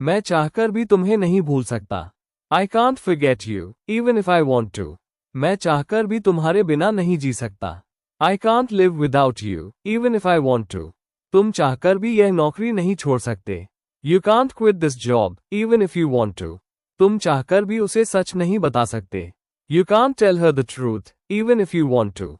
मैं चाहकर भी तुम्हें नहीं भूल सकता। I can't forget you, even if I want to. मैं चाहकर भी तुम्हारे बिना नहीं जी सकता। I can't live without you, even if I want to. तुम चाहकर भी यह नौकरी नहीं छोड़ सकते। You can't quit this job, even if you want to. तुम चाहकर भी उसे सच नहीं बता सकते। You can't tell her the truth, even if you want to.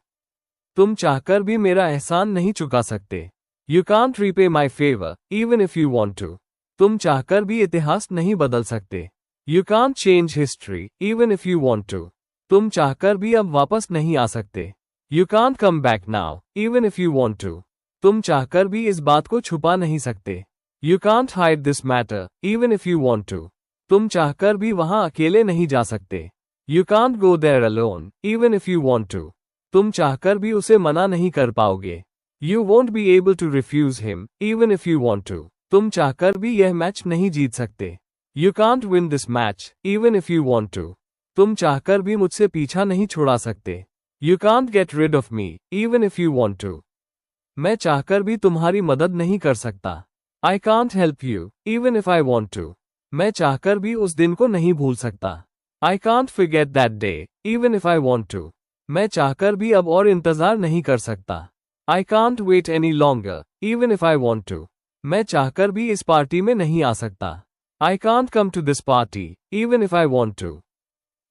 तुम चाहकर भी मेरा एहसान नहीं चुका सकते। You can't repay my favor, even if you want to. तुम चाहकर भी इतिहास नहीं बदल सकते। You can't change history, even if you want to. तुम चाहकर भी अब वापस नहीं आ सकते। You can't come back now, even if you want to. तुम चाहकर भी इस बात को छुपा नहीं सकते। You can't hide this matter, even if you want to. तुम चाहकर भी वहां अकेले नहीं जा सकते। You can't go there alone, even if you want to. तुम चाहकर भी उसे मना नहीं कर पाओगे। You won't be able to refuse him, even if you want to. तुम चाहकर भी यह मैच नहीं जीत सकते। You can't win this match, even if you want to. तुम चाहकर भी मुझसे पीछा नहीं छुड़ा सकते। You can't get rid of me, even if you want to. मैं चाहकर भी तुम्हारी मदद नहीं कर सकता। I can't help you, even if I want to. मैं चाहकर भी उस दिन को नहीं भूल सकता। I can't forget that day, even if I want to. मैं चाहकर भी अब और इंतजार नहीं कर सकता। I can't wait any longer, even if I want to. मैं चाहकर भी इस पार्टी में नहीं आ सकता। I can't come to this party, even if I want to.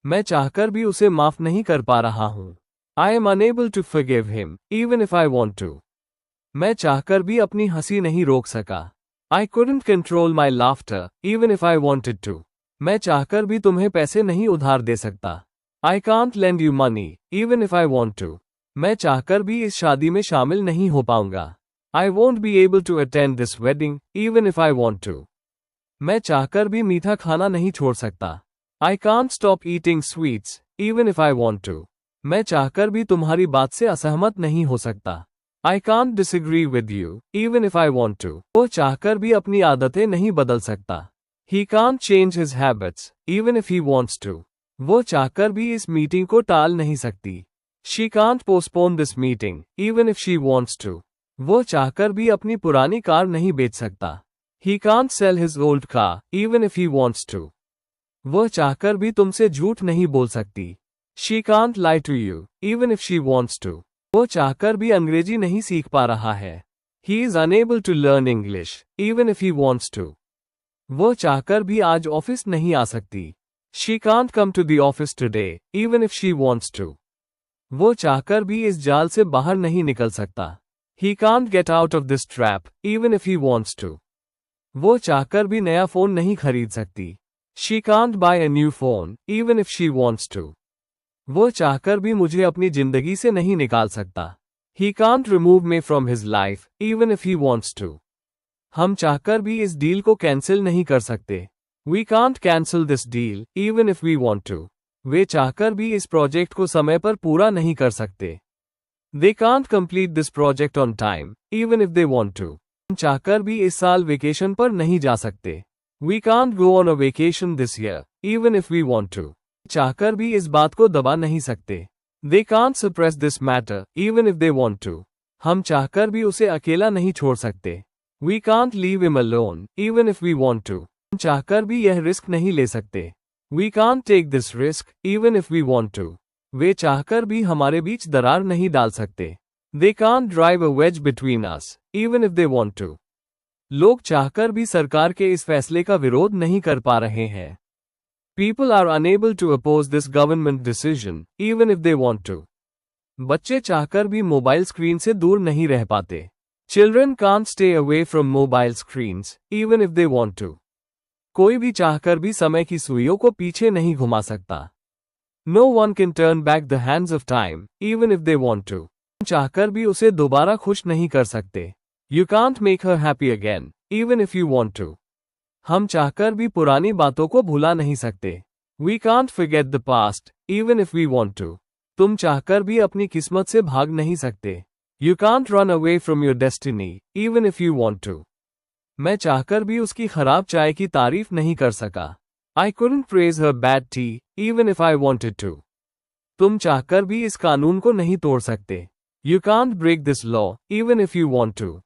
मैं चाहकर भी उसे माफ नहीं कर पा रहा हूं। I am unable to forgive him, even if I want to. मैं चाहकर भी अपनी हंसी नहीं रोक सका। I couldn't control my laughter, even if I wanted to. मैं चाहकर भी तुम्हें पैसे नहीं उधार दे सकता। I can't lend you money, even if I want to. मैं चाहकर भी इस शादी में शामिल नहीं हो पाऊंगा। I won't be able to attend this wedding, even if I want to. मैं चाहकर भी मीठा खाना नहीं छोड़ सकता। I can't stop eating sweets, even if I want to. मैं चाहकर भी तुम्हारी बात से असहमत नहीं हो सकता। I can't disagree with you, even if I want to. वो चाहकर भी अपनी आदतें नहीं बदल सकता। He can't change his habits, even if he wants to. वो चाहकर भी इस मीटिंग को टाल नहीं सकती। She can't postpone this meeting, even if she wants to. वो चाहकर भी अपनी पुरानी कार नहीं बेच सकता। He can't sell his old car, even if he wants to. वो चाहकर भी तुमसे झूठ नहीं बोल सकती। She can't lie to you, even if she wants to. वो चाहकर भी अंग्रेजी नहीं सीख पा रहा है। He is unable to learn English, even if he wants to. वो चाहकर भी आज ऑफिस नहीं आ सकती। She can't come to the office today, even if she wants to. वो चाहकर भी इस जाल से बाहर नहीं निकल सकता। He can't get out of this trap, even if he wants to. वो चाहकर भी नया फोन नहीं खरीद सकती। She can't buy a new phone, even if she wants to. वो चाहकर भी मुझे अपनी जिंदगी से नहीं निकाल सकता। He can't remove me from his life, even if he wants to. हम चाहकर भी इस डील को कैंसिल नहीं कर सकते। We can't cancel this deal, even if we want to. वे चाहकर भी इस प्रोजेक्ट को समय पर पूरा नहीं कर सकते। They can't complete this project on time, even if they want to. हम चाहकर भी इस साल वेकेशन पर नहीं जा सकते। We can't go on a vacation this year, even if we want to. चाहकर भी इस बात को दबा नहीं सकते। They can't suppress this matter, even if they want to. हम चाहकर भी उसे अकेला नहीं छोड़ सकते। We can't leave him alone, even if we want to. हम चाहकर भी यह रिस्क नहीं ले सकते। We can't take this risk, even if we want to. वे चाहकर भी हमारे बीच दरार नहीं डाल सकते। They can't drive a wedge between us, even if they want to. लोग चाहकर भी सरकार के इस फैसले का विरोध नहीं कर पा रहे हैं। People are unable to oppose this government decision, even if they want to. बच्चे चाहकर भी मोबाइल स्क्रीन से दूर नहीं रह पाते। Children can't stay away from mobile screens, even if they want to. कोई भी चाहकर भी समय की सुइयों को पीछे नहीं घुमा सकता। No one can turn back the hands of time, even if they want to. चाहकर भी उसे दोबारा खुश नहीं कर सकते। You can't make her happy again, even if you want to. हम चाहकर भी पुरानी बातों को भुला नहीं सकते। We can't forget the past, even if we want to. तुम चाहकर भी अपनी किस्मत से भाग नहीं सकते। You can't run away from your destiny, even if you want to. मैं चाहकर भी उसकी खराब चाय की तारीफ नहीं कर सका। I couldn't praise her bad tea, even if I wanted to. तुम चाहकर भी इस कानून को नहीं तोड़ सकते। You can't break this law, even if you want to.